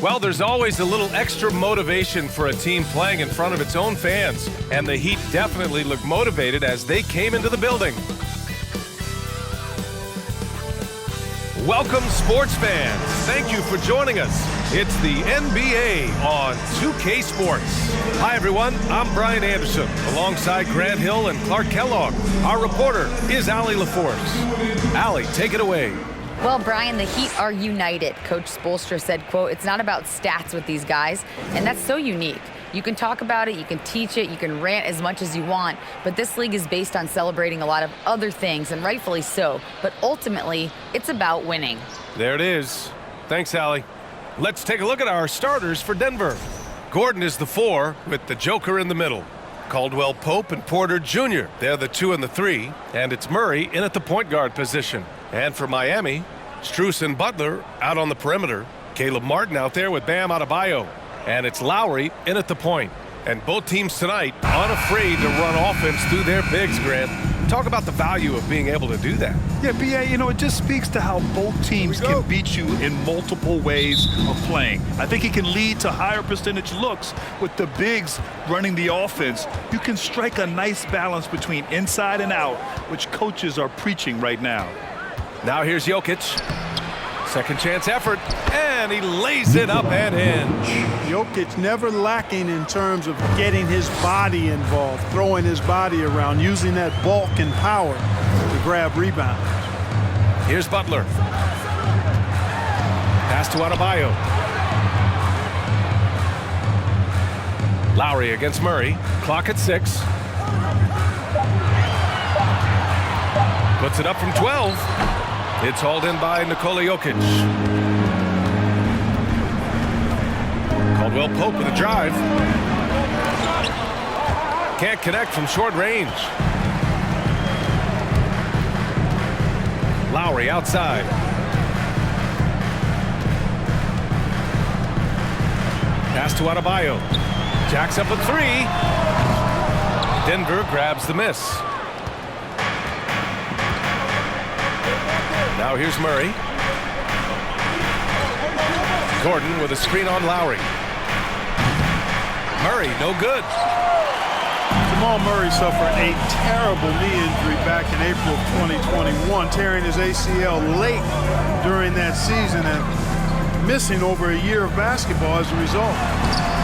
Well, there's always a little extra motivation for a team playing in front of its own fans, and the Heat definitely looked motivated as they came into the building. Welcome, sports fans. Thank you for joining us. It's the NBA on 2K Sports. Hi, everyone. I'm Brian Anderson, alongside Grant Hill and Clark Kellogg. Our reporter is Allie LaForce. Allie, take it away. Well, Brian, the Heat are united. Coach Spoelstra said, quote, "It's not about stats with these guys," and that's so unique. You can talk about it, you can teach it, you can rant as much as you want, but this league is based on celebrating a lot of other things, and rightfully so. But ultimately, it's about winning. There it is. Thanks, Allie. Let's take a look at our starters for Denver. Gordon is the 4 with the Joker in the middle. Caldwell Pope and Porter Jr., they're the 2 and the 3, and it's Murray in at the point guard position. And for Miami, Strus and Butler out on the perimeter. Caleb Martin out there with Bam Adebayo. And it's Lowry in at the point. And both teams tonight unafraid to run offense through their bigs, Grant. Talk about the value of being able to do that. Yeah, B.A., it just speaks to how both teams can beat you in multiple ways of playing. I think it can lead to higher percentage looks with the bigs running the offense. You can strike a nice balance between inside and out, which coaches are preaching right now. Now here's Jokic. Second chance effort, and he lays it up and in. Jokic never lacking in terms of getting his body involved, throwing his body around, using that bulk and power to grab rebounds. Here's Butler. Pass to Adebayo. Lowry against Murray. Clock at 6. Puts it up from 12. It's hauled in by Nikola Jokic. Caldwell Pope with a drive. Can't connect from short range. Lowry outside. Pass to Adebayo. Jacks up a 3. Denver grabs the miss. Now here's Murray. Gordon with a screen on Lowry. Murray, no good. Jamal Murray suffered a terrible knee injury back in April of 2021, tearing his ACL late during that season and missing over a year of basketball as a result.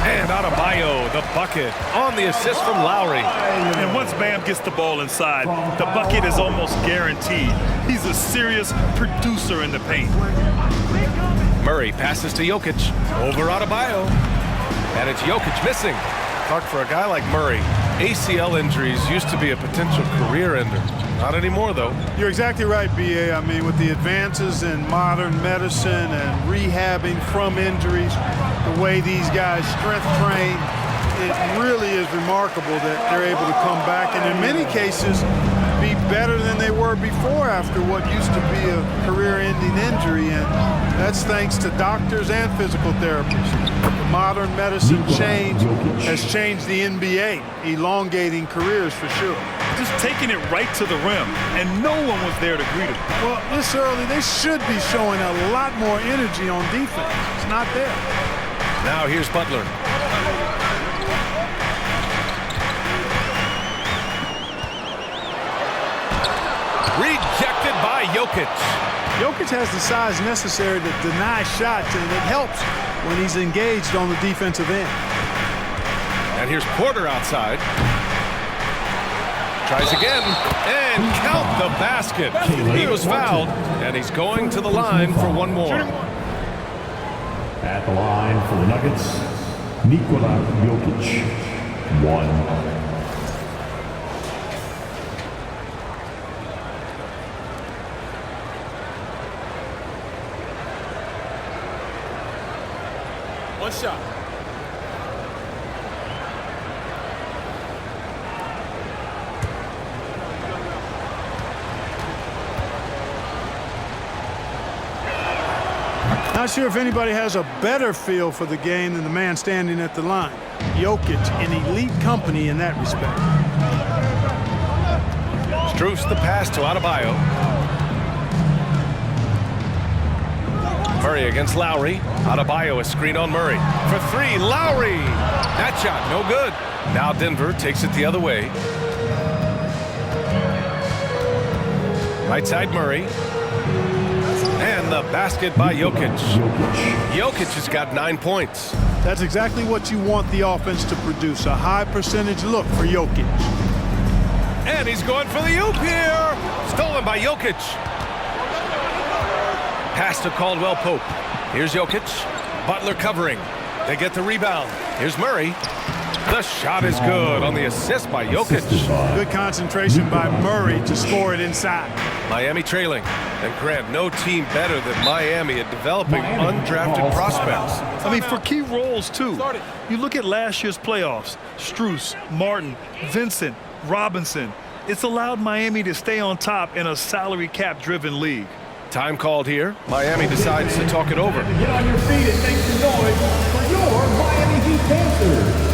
And Adebayo, the bucket, on the assist from Lowry. And once Bam gets the ball inside, the bucket is almost guaranteed. He's a serious producer in the paint. Murray passes to Jokic, over Adebayo. And it's Jokic missing. Clark, for a guy like Murray, ACL injuries used to be a potential career ender. Not anymore, though. You're exactly right, B.A. I mean, with the advances in modern medicine and rehabbing from injuries, the way these guys strength train, it really is remarkable that they're able to come back and in many cases be better than they were before after what used to be a career-ending injury, and that's thanks to doctors and physical therapists. Modern medicine change has changed the NBA, elongating careers for sure. Just taking it right to the rim, and no one was there to greet him. Well, this early, they should be showing a lot more energy on defense. It's not there. Now here's Butler. Rejected by Jokic. Jokic has the size necessary to deny shots, and it helps when he's engaged on the defensive end. And here's Porter outside. Tries again, and count the basket. He was fouled, and he's going to the line for one more. At the line for the Nuggets, Nikola Jokic, 1. One shot. Not sure if anybody has a better feel for the game than the man standing at the line. Jokic in elite company in that respect. Strus the pass to Adebayo. Murray against Lowry. Adebayo, a screen on Murray. For three, Lowry! That shot, no good. Now Denver takes it the other way. Right side Murray. And the basket by Jokic. Jokic has got 9 points. That's exactly what you want the offense to produce, a high percentage look for Jokic. And he's going for the oop here. Stolen by Jokic. Pass to Caldwell Pope. Here's Jokic. Butler covering. They get the rebound. Here's Murray. The shot is good on the assist by Jokic. Good concentration by Murray to score it inside. Miami trailing. And Grant, no team better than Miami at developing undrafted prospects. I mean, for key roles, too. You look at last year's playoffs. Strus, Martin, Vincent, Robinson. It's allowed Miami to stay on top in a salary cap-driven league. Time called here. Miami decides to talk it over. Get on your feet and make some noise for your Miami Heat Panthers.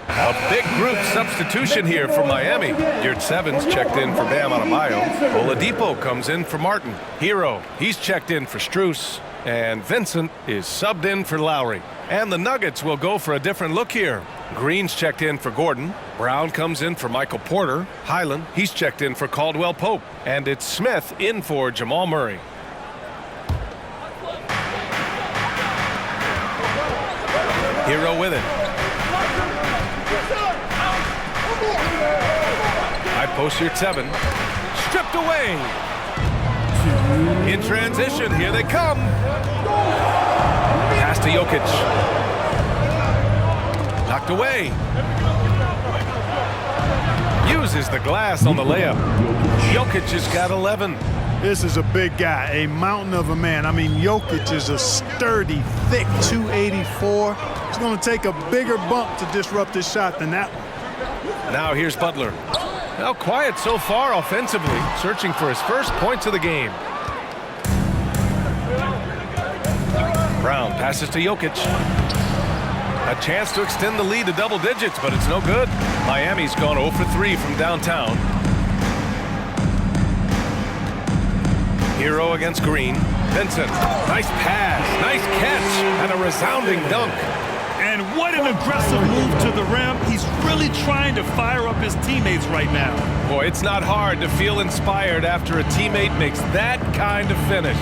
A big group substitution here for Miami. Yurt Sevens checked in for Bam Adebayo. Oladipo comes in for Martin. Hero, he's checked in for Strus. And Vincent is subbed in for Lowry. And the Nuggets will go for a different look here. Green's checked in for Gordon. Brown comes in for Michael Porter. Highland, he's checked in for Caldwell Pope. And it's Smith in for Jamal Murray. Hero with it. High post Yurt 7. Stripped away. In transition, here they come. Pass to Jokic. Knocked away. Uses the glass on the layup. Jokic has got 11. This is a big guy, a mountain of a man. I mean, Jokic is a sturdy, thick 284. It's going to take a bigger bump to disrupt his shot than that one. Now here's Butler. Now quiet so far offensively, searching for his first points of the game. Brown passes to Jokic. A chance to extend the lead to double digits, but it's no good. Miami's gone 0 for 3 from downtown. Hero against Green. Vincent, nice pass, nice catch, and a resounding dunk. And what an aggressive move to the rim. He's really trying to fire up his teammates right now. Boy, it's not hard to feel inspired after a teammate makes that kind of finish.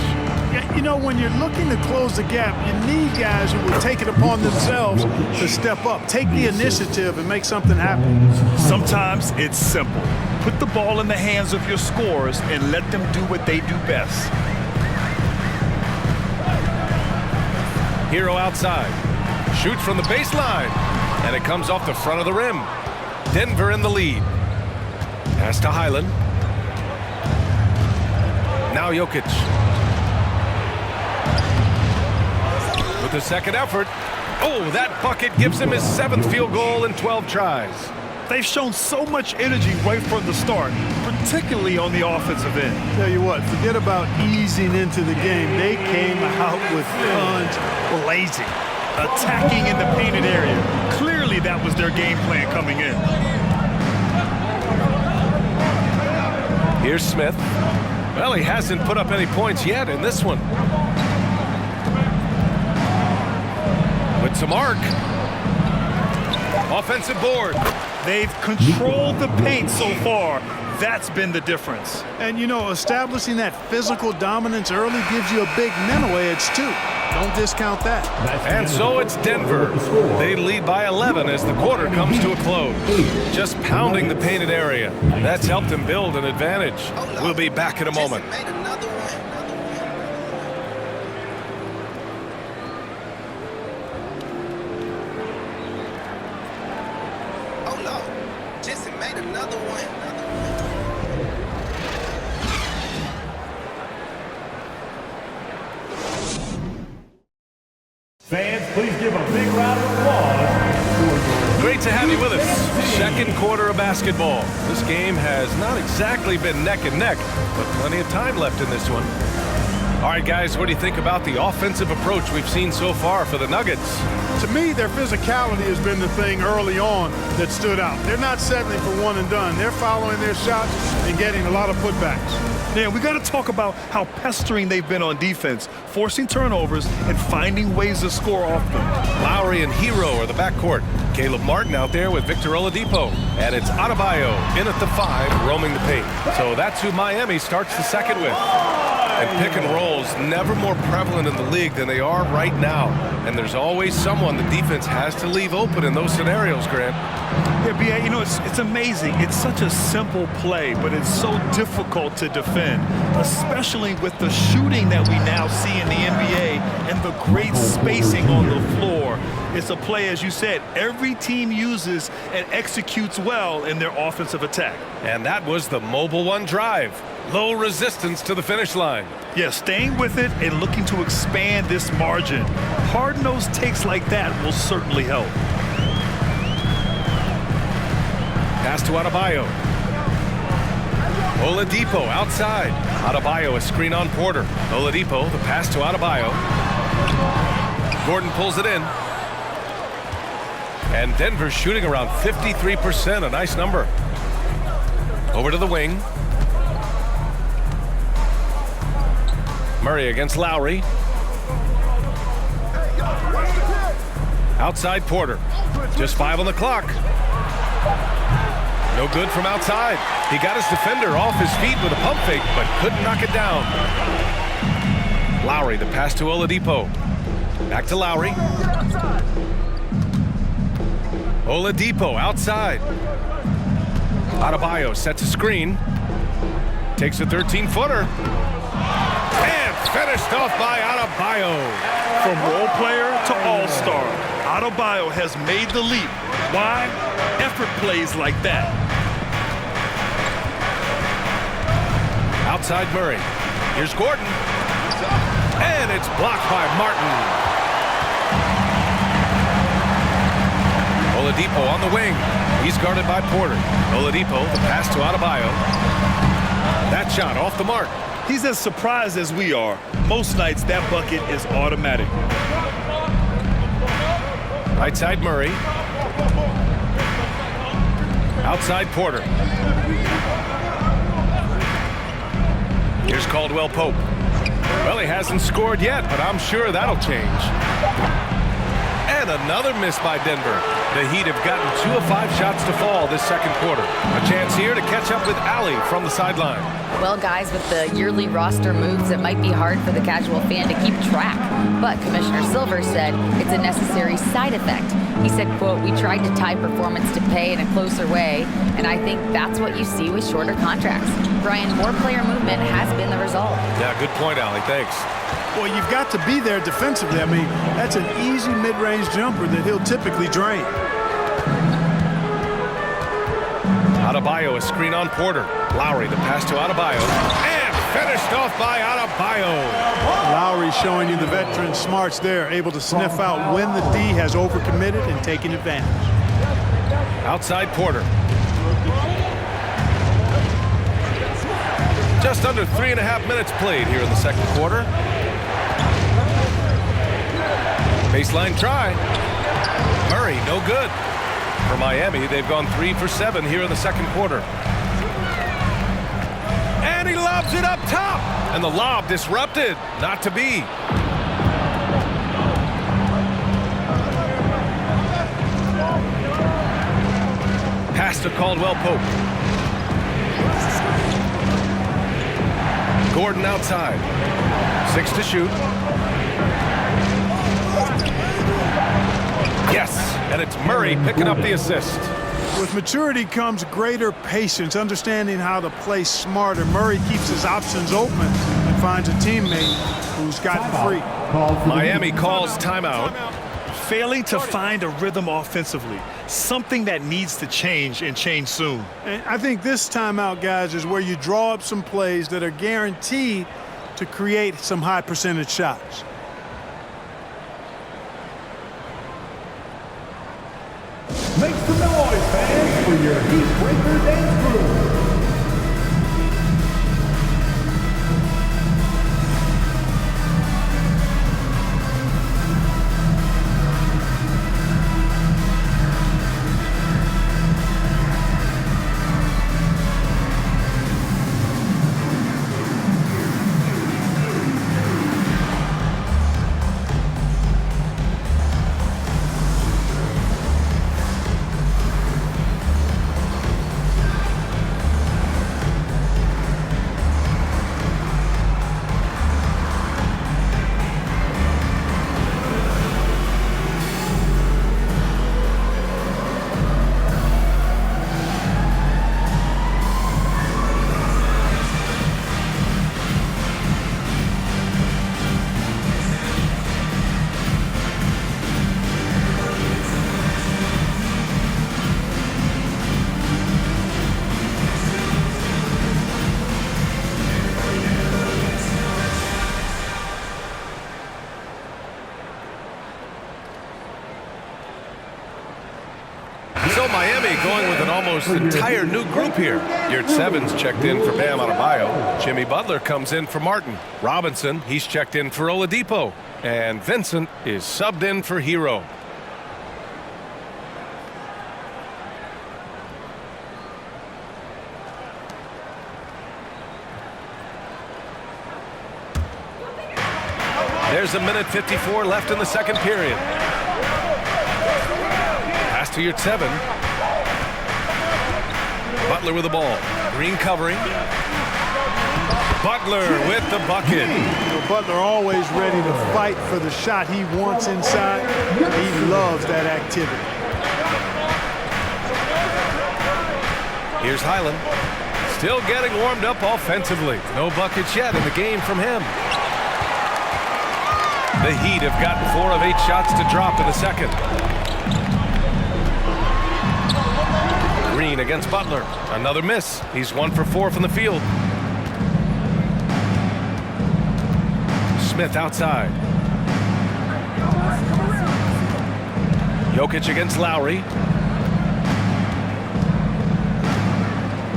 Yeah, you know, when you're looking to close the gap, you need guys who will take it upon themselves to step up, take the initiative, and make something happen. Sometimes it's simple. Put the ball in the hands of your scorers and let them do what they do best. Hero outside. Shoots from the baseline. And it comes off the front of the rim. Denver in the lead. Pass to Highland. Now Jokic. With the second effort. Oh, that bucket gives him his 7th field goal in 12 tries. They've shown so much energy right from the start, particularly on the offensive end. Tell you what, forget about easing into the game. They came out with guns blazing. Attacking in the painted area. Clearly that was their game plan coming in. Here's Smith. Well, he hasn't put up any points yet in this one. With some arc. Offensive board. They've controlled the paint so far. That's been the difference. And, you know, establishing that physical dominance early gives you a big mental edge, too. Don't discount that. And so it's Denver. They lead by 11 as the quarter comes to a close. Just pounding the painted area. That's helped them build an advantage. We'll be back in a moment. Oh no, Jesse made another one. Fans, please give a big round of applause. Great to have you with us. Second quarter of basketball. This game has not exactly been neck and neck, but plenty of time left in this one. All right, guys, what do you think about the offensive approach we've seen so far for the Nuggets? To me, their physicality has been the thing early on that stood out. They're not settling for one and done. They're following their shots and getting a lot of putbacks. Yeah, we got to talk about how pestering they've been on defense, forcing turnovers and finding ways to score off them. Lowry and Hero are the backcourt. Caleb Martin out there with Victor Oladipo. And it's Adebayo in at the 5, roaming the paint. So that's who Miami starts the second with. And pick and rolls never more prevalent in the league than they are right now. And there's always someone the defense has to leave open in those scenarios, Grant. Yeah, B.A., you know, it's amazing. It's such a simple play, but it's so difficult to defend, especially with the shooting that we now see in the NBA and the great spacing on the floor. It's a play, as you said, every team uses and executes well in their offensive attack. And that was the Mobile One drive. Low resistance to the finish line. Yeah, staying with it and looking to expand this margin. Hard-nosed takes like that will certainly help. Pass to Adebayo. Oladipo outside. Adebayo a screen on Porter. Oladipo, the pass to Adebayo. Gordon pulls it in. And Denver shooting around 53%, a nice number. Over to the wing. Murray against Lowry. Outside Porter. Just 5 on the clock. No good from outside. He got his defender off his feet with a pump fake, but couldn't knock it down. Lowry, the pass to Oladipo. Back to Lowry. Oladipo outside. Adebayo sets a screen. Takes a 13-footer. And finished off by Adebayo. From role player to all-star, Adebayo has made the leap. Why? Effort plays like that. Outside Murray. Here's Gordon. And it's blocked by Martin. Oladipo on the wing. He's guarded by Porter. Oladipo, the pass to Adebayo. That shot off the mark. He's as surprised as we are. Most nights, that bucket is automatic. Right side Murray. Outside Porter. Here's Caldwell Pope. Well, he hasn't scored yet, but I'm sure that'll change. And another miss by Denver. The Heat have gotten 2 of 5 shots to fall this second quarter. A chance here to catch up with Allie from the sideline. Well, guys, with the yearly roster moves, it might be hard for the casual fan to keep track. But Commissioner Silver said it's a necessary side effect. He said, quote, "We tried to tie performance to pay in a closer way, and I think that's what you see with shorter contracts." Brian, more player movement has been the result. Yeah, good point, Allie. Thanks. Well, you've got to be there defensively. I mean, that's an easy mid-range jumper that he'll typically drain. Adebayo, a screen on Porter. Lowry, the pass to Adebayo. And finished off by Adebayo. Lowry showing you the veteran smarts there, able to sniff out when the D has overcommitted and taking advantage. Outside Porter. Just under 3.5 minutes played here in the second quarter. Baseline try. Murray, no good. For Miami, they've gone 3 for 7 here in the second quarter. And he lobs it up top. And the lob disrupted. Not to be. to Caldwell Pope. Gordon outside. 6 to shoot. Yes, and it's Murray picking up the assist. With maturity comes greater patience, understanding how to play smarter. Murray keeps his options open and finds a teammate who's gotten free. Miami calls timeout. Failing to find a rhythm offensively, something that needs to change and change soon. And I think this timeout, guys, is where you draw up some plays that are guaranteed to create some high percentage shots. Make some noise, fans, for your Heat Breaker dance crew. So Miami going with an almost entire new group here. Yurt Sevens checked in for Bam Adebayo. Jimmy Butler comes in for Martin. Robinson, he's checked in for Oladipo. And Vincent is subbed in for Hero. There's a minute 54 left in the second period. Pass to Yurt Seven. Butler with the ball. Green covering. Butler with the bucket. Butler always ready to fight for the shot he wants inside. He loves that activity. Here's Highland. Still getting warmed up offensively. No buckets yet in the game from him. The Heat have gotten 4 of 8 shots to drop in the second. Green against Butler. Another miss. He's 1 for 4 from the field. Smith outside. Jokic against Lowry.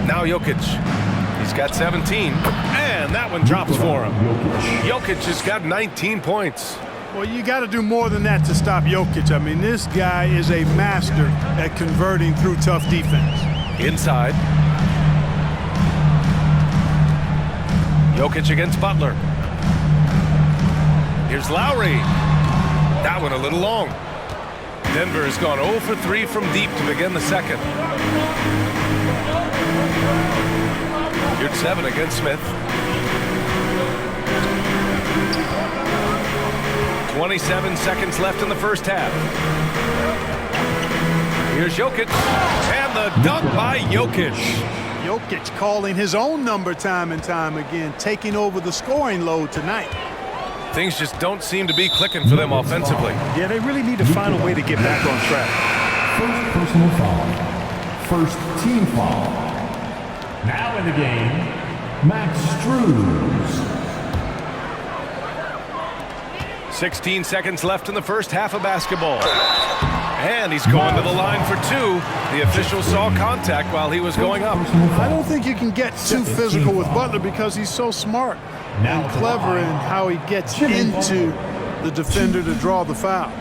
Now Jokic. He's got 17. And that one drops for him. Jokic has got 19 points. Well, you got to do more than that to stop Jokic. I mean, this guy is a master at converting through tough defense. Inside. Jokic against Butler. Here's Lowry. That one a little long. Denver has gone 0 for 3 from deep to begin the second. Yurt Seven against Smith. 27 seconds left in the first half. Here's Jokic. And the dunk by Jokic. Jokic calling his own number time and time again, taking over the scoring load tonight. Things just don't seem to be clicking for them offensively. Yeah, they really need to find a way to get back on track. First personal foul. First team foul. Now in the game, Max Strus. 16 seconds left in the first half of basketball. And he's going to the line for 2. The official saw contact while he was going up. I don't think you can get too physical with Butler because he's so smart and clever in how he gets into the defender to draw the foul.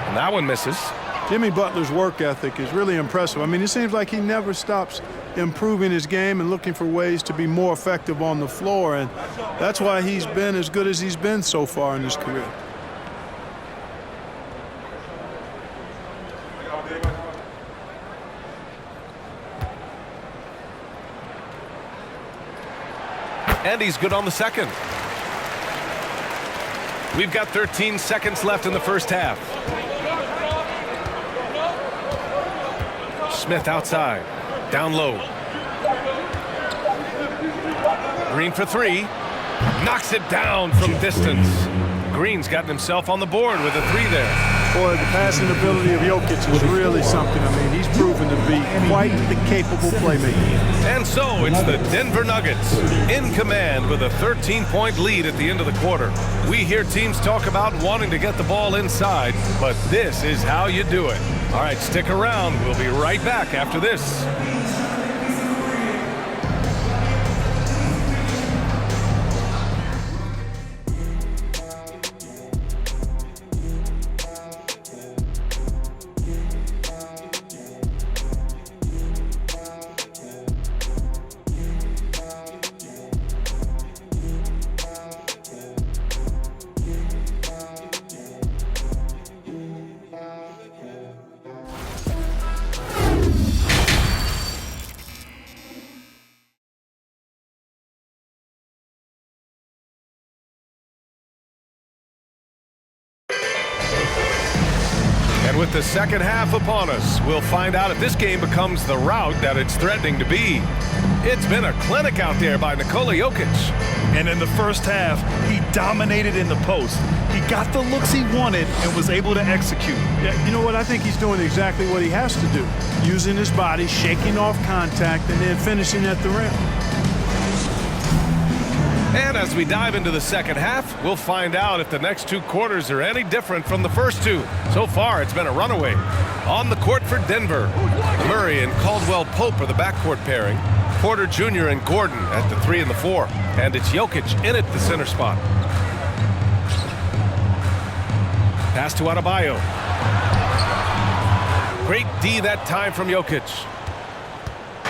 And that one misses. Jimmy Butler's work ethic is really impressive. I mean, it seems like he never stops improving his game and looking for ways to be more effective on the floor, and that's why he's been as good as he's been so far in his career. And he's good on the second. We've got 13 seconds left in the first half. Smith outside, down low. Green for three, knocks it down from distance. Green's gotten himself on the board with a three there. Boy, the passing ability of Jokic is really something. I mean, he's proven to be quite the capable playmaker. And so it's the Denver Nuggets in command with a 13-point lead at the end of the quarter. We hear teams talk about wanting to get the ball inside, but this is how you do it. All right, stick around. We'll be right back after this. With the second half upon us, we'll find out if this game becomes the rout that it's threatening to be. It's been a clinic out there by Nikola Jokic. And in the first half, he dominated in the post. He got the looks he wanted and was able to execute. Yeah, you know what? I think he's doing exactly what he has to do. Using his body, shaking off contact, and then finishing at the rim. And as we dive into the second half, we'll find out if the next two quarters are any different from the first two. So far, it's been a runaway. On the court for Denver, Murray and Caldwell Pope are the backcourt pairing. Porter Jr. and Gordon at the 3 and the 4. And it's Jokic in at the center spot. Pass to Adebayo. Great D that time from Jokic.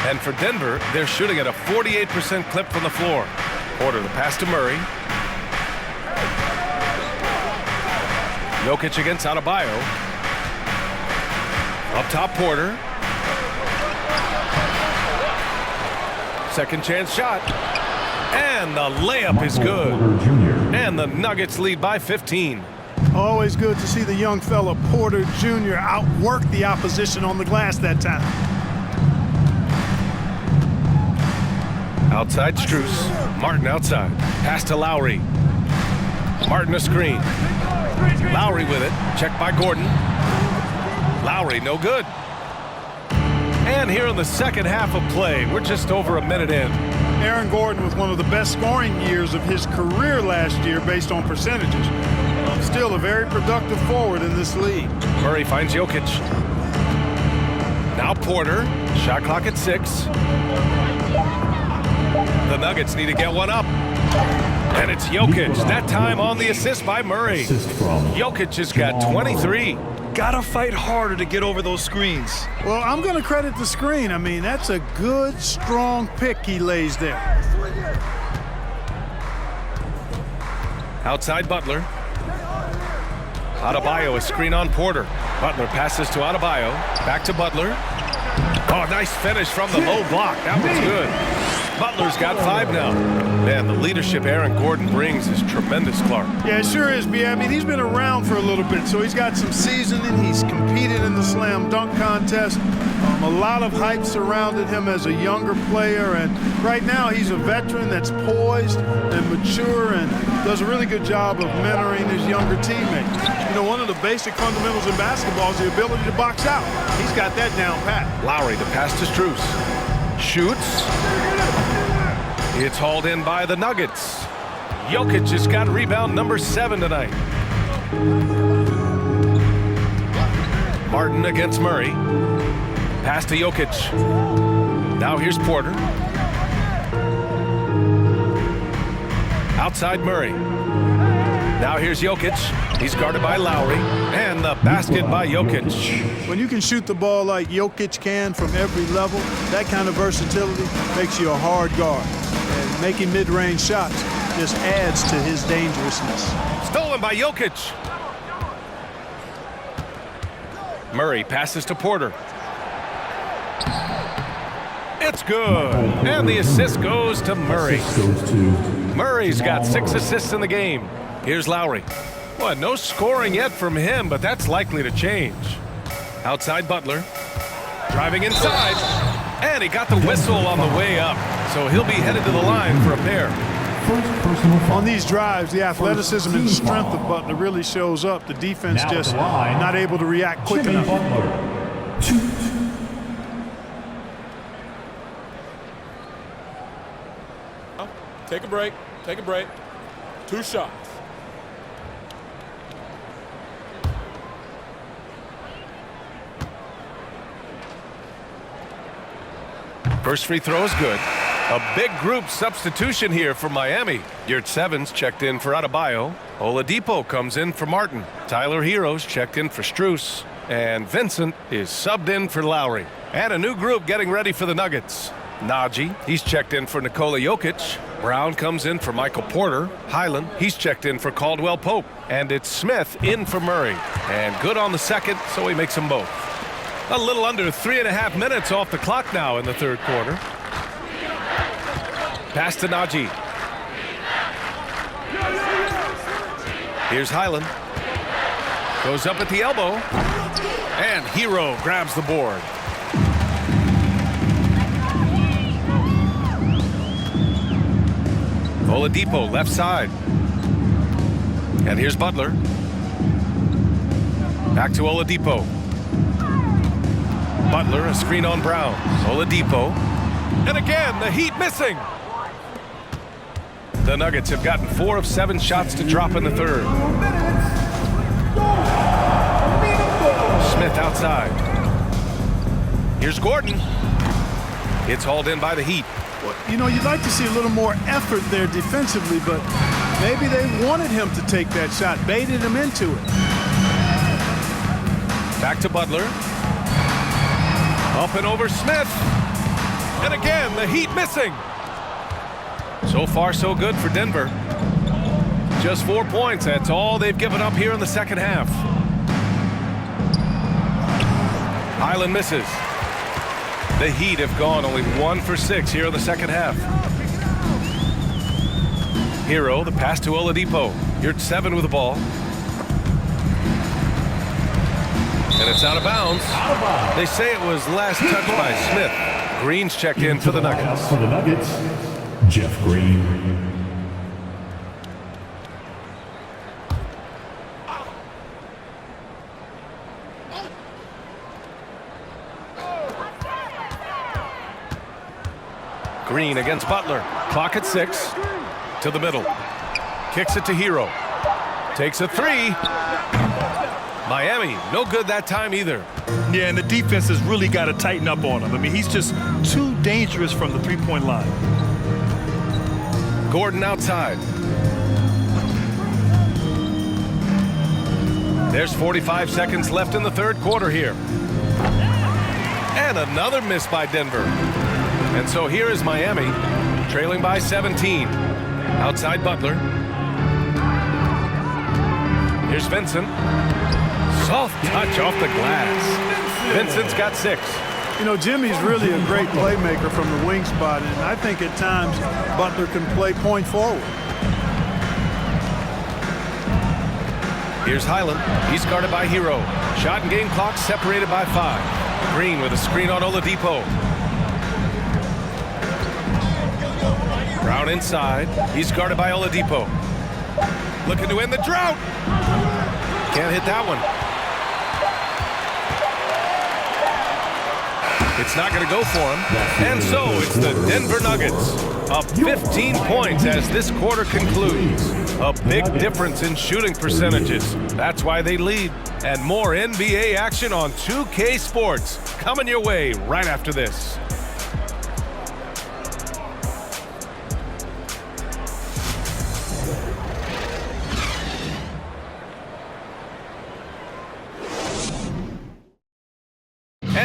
And for Denver, they're shooting at a 48% clip from the floor. Porter the pass to Murray. Jokic against Adebayo. Up top, Porter. Second chance shot. And the layup is good. And the Nuggets lead by 15. Always good to see the young fella Porter Jr. outwork the opposition on the glass that time. Outside Strus. Martin outside. Pass to Lowry. Martin a screen. Lowry with it. Checked by Gordon. Lowry no good. And here in the second half of play, we're just over a minute in. Aaron Gordon with one of the best scoring years of his career last year based on percentages. Still a very productive forward in this league. Murray finds Jokic. Now Porter. Shot clock at 6. The Nuggets need to get one up. And it's Jokic, that time on the assist by Murray. Jokic has got 23. Gotta fight harder to get over those screens. Well, I'm going to credit the screen. I mean, that's a good, strong pick he lays there. Outside Butler. Adebayo, a screen on Porter. Butler passes to Adebayo. Back to Butler. Oh, nice finish from the low block. That was good. Butler's got 5 now. Man, the leadership Aaron Gordon brings is tremendous, Clark. Yeah, it sure is, B. I mean, he's been around for a little bit, so he's got some seasoning. He's competed in the slam dunk contest. A lot of hype surrounded him as a younger player, and right now he's a veteran that's poised and mature and does a really good job of mentoring his younger teammates. You know, one of the basic fundamentals in basketball is the ability to box out. He's got that down pat. Lowry, the pass to Strus. Shoots. It's hauled in by the Nuggets. Jokic has got rebound number 7 tonight. Martin against Murray. Pass to Jokic. Now here's Porter. Outside Murray. Now here's Jokic. He's guarded by Lowry. And the basket by Jokic. When you can shoot the ball like Jokic can from every level, that kind of versatility makes you a hard guard. And making mid-range shots just adds to his dangerousness. Stolen by Jokic. Murray passes to Porter. It's good. And the assist goes to Murray. Murray's got 6 assists in the game. Here's Lowry. Well, no scoring yet from him, but that's likely to change. Outside Butler. Driving inside. And he got the whistle on the way up. So he'll be headed to the line for a pair. On these drives, the athleticism and strength of Butler really shows up. The defense just not able to react quick enough. Take a break. Take a break. 2 shots. First free throw is good. A big group substitution here for Miami. Yurtseven's checked in for Adebayo. Oladipo comes in for Martin. Tyler Hero's checked in for Strus. And Vincent is subbed in for Lowry. And a new group getting ready for the Nuggets. Najee, he's checked in for Nikola Jokic. Brown comes in for Michael Porter. Highland, he's checked in for Caldwell Pope. And it's Smith in for Murray. And good on the second, so he makes them both. A little under 3.5 minutes off the clock now in the third quarter. Pass to Najee. Here's Highland. Goes up at the elbow. And Hero grabs the board. Oladipo left side. And here's Butler. Back to Oladipo. Butler, a screen on Brown. Oladipo. And again, the Heat missing. The Nuggets have gotten 4 of 7 shots to drop in the third. Smith outside. Here's Gordon. It's hauled in by the Heat. Well, you know, you'd like to see a little more effort there defensively, but maybe they wanted him to take that shot, baited him into it. Back to Butler. Up and over Smith. And again, the Heat missing. So far, so good for Denver. Just 4 points. That's all they've given up here in the second half. Highland misses. The Heat have gone only 1 for 6 here in the second half. Hero, the pass to Oladipo. Yurtseven with the ball. And it's out of bounds. They say it was last touched by Smith. Green's checked in for the Nuggets. For the Nuggets, Jeff Green. Green against Butler. Clock at 6. To the middle. Kicks it to Hero. Takes a 3. Miami, no good that time either. Yeah, and the defense has really got to tighten up on him. I mean, he's just too dangerous from the three-point line. Gordon outside. There's 45 seconds left in the third quarter here. And another miss by Denver. And so here is Miami, trailing by 17. Outside Butler. Here's Vincent. Soft touch off the glass. Vincent's got 6. You know, Jimmy's really a great playmaker from the wing spot, and I think at times Butler can play point forward. Here's Highland. He's guarded by Hero. Shot and game clock separated by 5. Green with a screen on Oladipo. Brown inside. He's guarded by Oladipo. Looking to end the drought. Can't hit that one. It's not going to go for him. And so it's the Denver Nuggets up 15 points as this quarter concludes. A big difference in shooting percentages. That's why they lead. And more NBA action on 2K Sports coming your way right after this.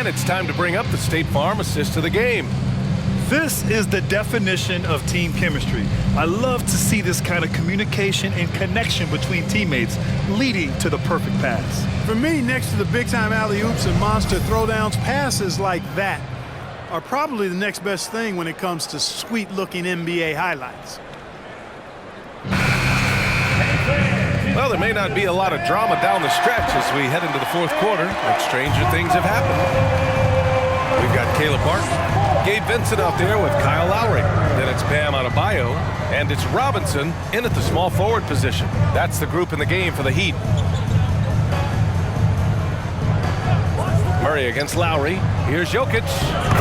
And it's time to bring up the State Farm assist of the game. This is the definition of team chemistry. I love to see this kind of communication and connection between teammates leading to the perfect pass. For me, next to the big-time alley-oops and monster throwdowns, passes like that are probably the next best thing when it comes to sweet-looking NBA highlights. Well, there may not be a lot of drama down the stretch as we head into the fourth quarter, but stranger things have happened. We've got Caleb Martin, Gabe Vincent out there with Kyle Lowry. Then it's Bam Adebayo, and it's Robinson in at the small forward position. That's the group in the game for the Heat. Murray against Lowry. Here's Jokic.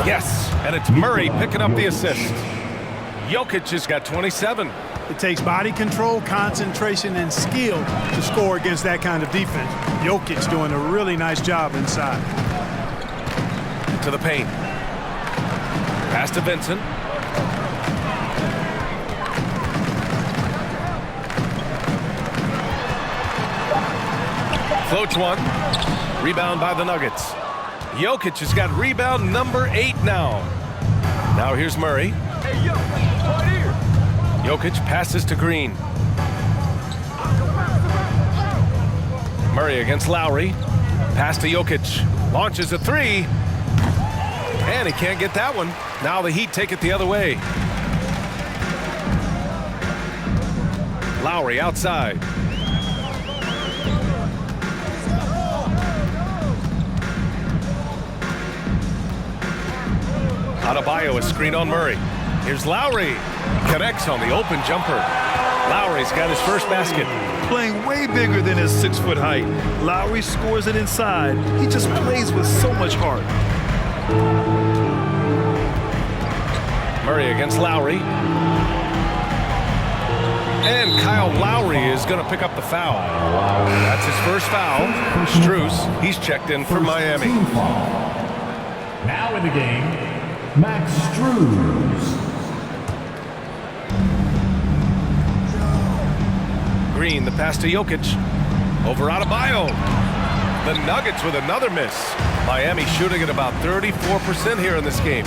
Yes, and it's Murray picking up the assist. Jokic has got 27. It takes body control, concentration, and skill to score against that kind of defense. Jokic doing a really nice job inside. To the paint. Pass to Vincent. Floats one. Rebound by the Nuggets. Jokic has got rebound number 8 now. Now here's Murray. Hey, yo, right here. Jokic passes to Green. Murray against Lowry. Pass to Jokic. Launches a 3. And he can't get that one. Now the Heat take it the other way. Lowry outside. Adebayo, a screen on Murray. Here's Lowry. Connects on the open jumper. Lowry's got his first basket. Playing way bigger than his 6-foot height. Lowry scores it inside. He just plays with so much heart. Murray against Lowry. And Kyle Lowry is going to pick up the foul. That's his first foul. Strus, he's checked in for Miami. Now in the game, Max Strus. Green, the pass to Jokic. Over Adebayo. The Nuggets with another miss. Miami shooting at about 34% here in this game.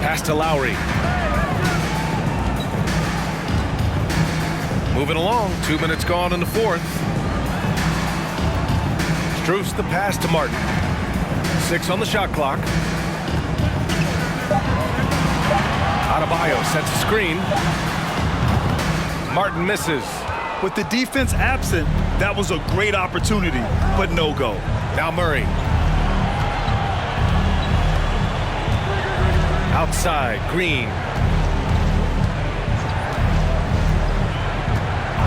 Pass to Lowry. Moving along, 2 minutes gone in the fourth. Strus the pass to Martin. 6 on the shot clock. Adebayo sets a screen. Martin misses. With the defense absent, that was a great opportunity, but no go. Now Murray. Outside, Green.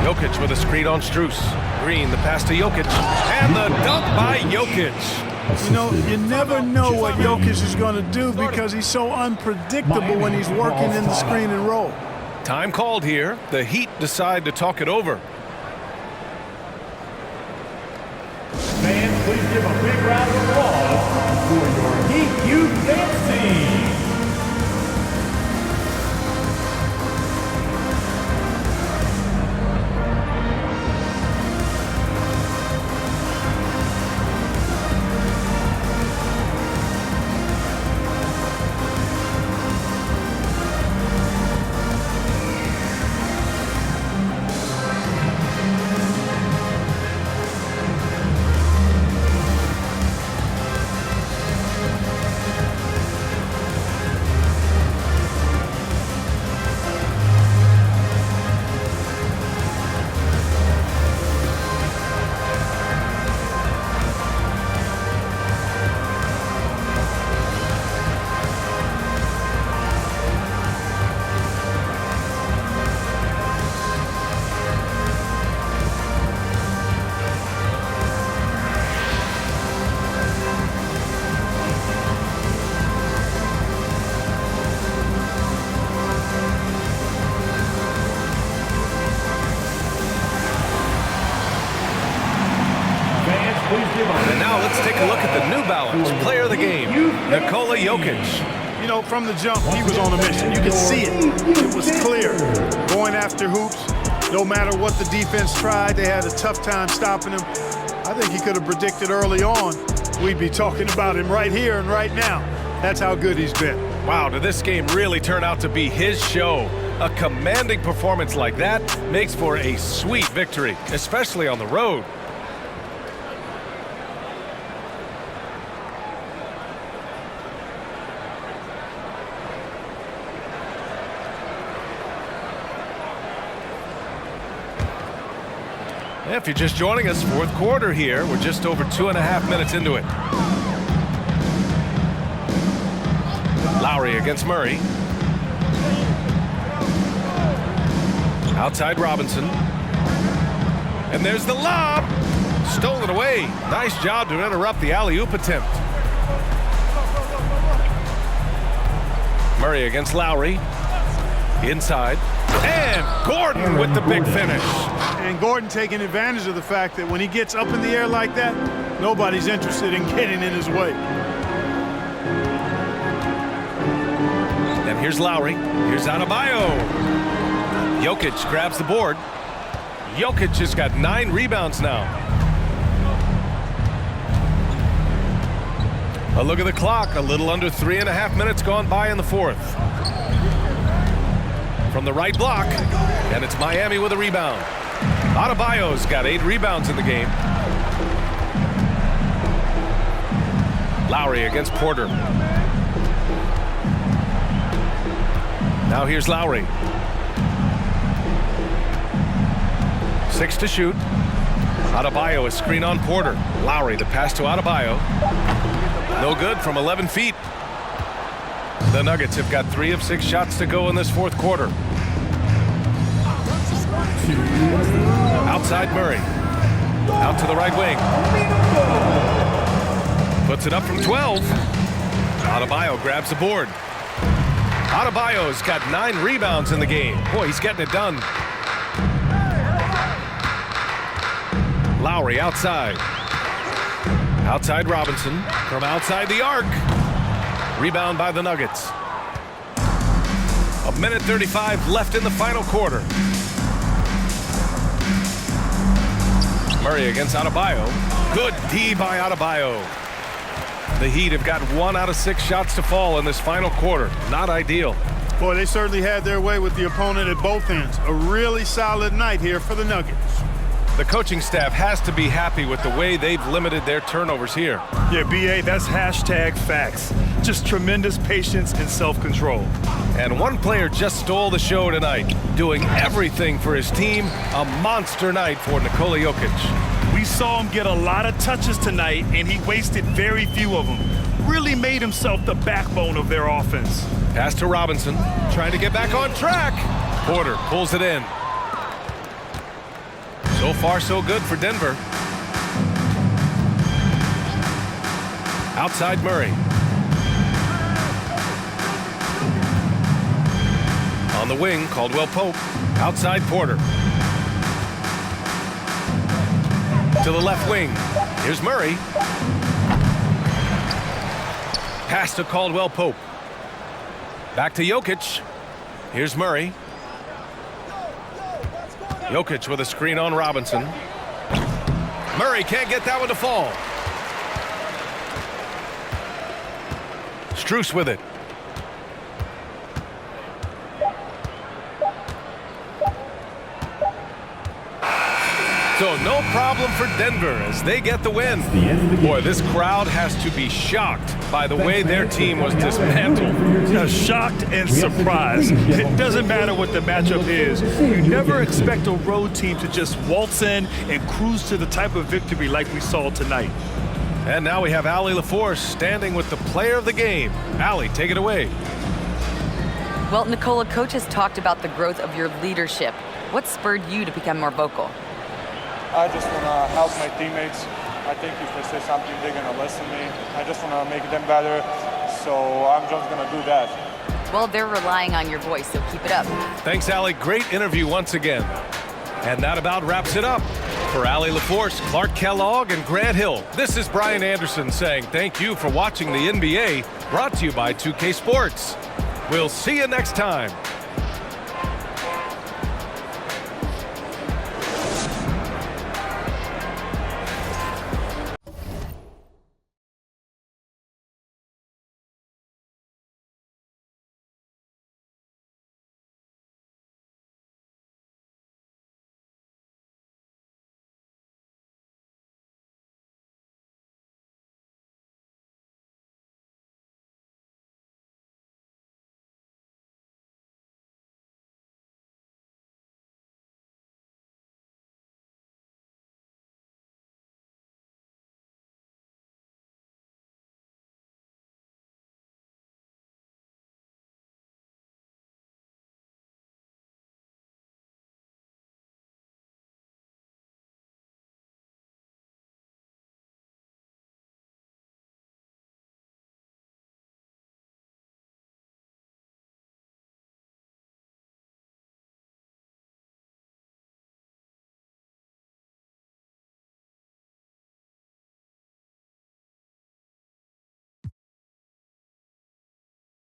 Jokic with a screen on Strus. Green, the pass to Jokic. And the dunk by Jokic. You know, you never know what Jokic is going to do because he's so unpredictable when he's working in the screen and roll. Time called here. The Heat decide to talk it over. Fans, please give a big round of applause for your Heat Youth Dance Team. And now let's take a look at the New Balance player of the game, Nikola Jokic. You know, from the jump, he was on a mission. You could see it. It was clear. Going after hoops, no matter what the defense tried, they had a tough time stopping him. I think he could have predicted early on we'd be talking about him right here and right now. That's how good he's been. Wow, did this game really turn out to be his show? A commanding performance like that makes for a sweet victory, especially on the road. If you're just joining us, fourth quarter here. We're just over 2.5 minutes into it. Lowry against Murray. Outside Robinson. And there's the lob. Stolen away. Nice job to interrupt the alley-oop attempt. Murray against Lowry. Inside. And Gordon with the big finish. And Gordon taking advantage of the fact that when he gets up in the air like that, nobody's interested in getting in his way. And here's Lowry. Here's Adebayo. Jokic grabs the board. Jokic has got 9 rebounds now. A look at the clock. A little under 3.5 minutes gone by in the fourth. From the right block. And it's Miami with a rebound. Adebayo's got 8 rebounds in the game. Lowry against Porter. Now here's Lowry. 6 to shoot. Adebayo is screen on Porter. Lowry, the pass to Adebayo. No good from 11 feet. The Nuggets have got 3 of 6 shots to go in this fourth quarter. Outside Murray. Out to the right wing. Puts it up from 12. Adebayo grabs the board. Adebayo's got 9 rebounds in the game. Boy, he's getting it done. Lowry outside. Outside Robinson. From outside the arc. Rebound by the Nuggets. 1:35 left in the final quarter. Murray against Adebayo. Good D by Adebayo. The Heat have got 1 out of 6 shots to fall in this final quarter. Not ideal. Boy, they certainly had their way with the opponent at both ends. A really solid night here for the Nuggets. The coaching staff has to be happy with the way they've limited their turnovers here. Yeah, BA, that's hashtag facts. Just tremendous patience and self-control. And one player just stole the show tonight, doing everything for his team. A monster night for Nikola Jokic. We saw him get a lot of touches tonight, and he wasted very few of them. Really made himself the backbone of their offense. Pass to Robinson, trying to get back on track. Porter pulls it in. So far, so good for Denver. Outside Murray. On the wing, Caldwell Pope. Outside Porter. To the left wing. Here's Murray. Pass to Caldwell Pope. Back to Jokic. Here's Murray. Jokic with a screen on Robinson. Murray can't get that one to fall. Strus with it. So no problem for Denver as they get the win. Boy, this crowd has to be shocked by the way their team was dismantled. Shocked and surprised. It doesn't matter what the matchup is. You never expect a road team to just waltz in and cruise to the type of victory like we saw tonight. And now we have Allie LaForce standing with the player of the game. Allie, take it away. Well, Nikola, coach has talked about the growth of your leadership. What spurred you to become more vocal? I just want to help my teammates. I think if they say something, they're going to listen to me. I just want to make them better, so I'm just going to do that. Well, they're relying on your voice, so keep it up. Thanks, Allie. Great interview once again. And that about wraps it up. For Allie LaForce, Clark Kellogg, and Grant Hill, this is Brian Anderson saying thank you for watching the NBA, brought to you by 2K Sports. We'll see you next time.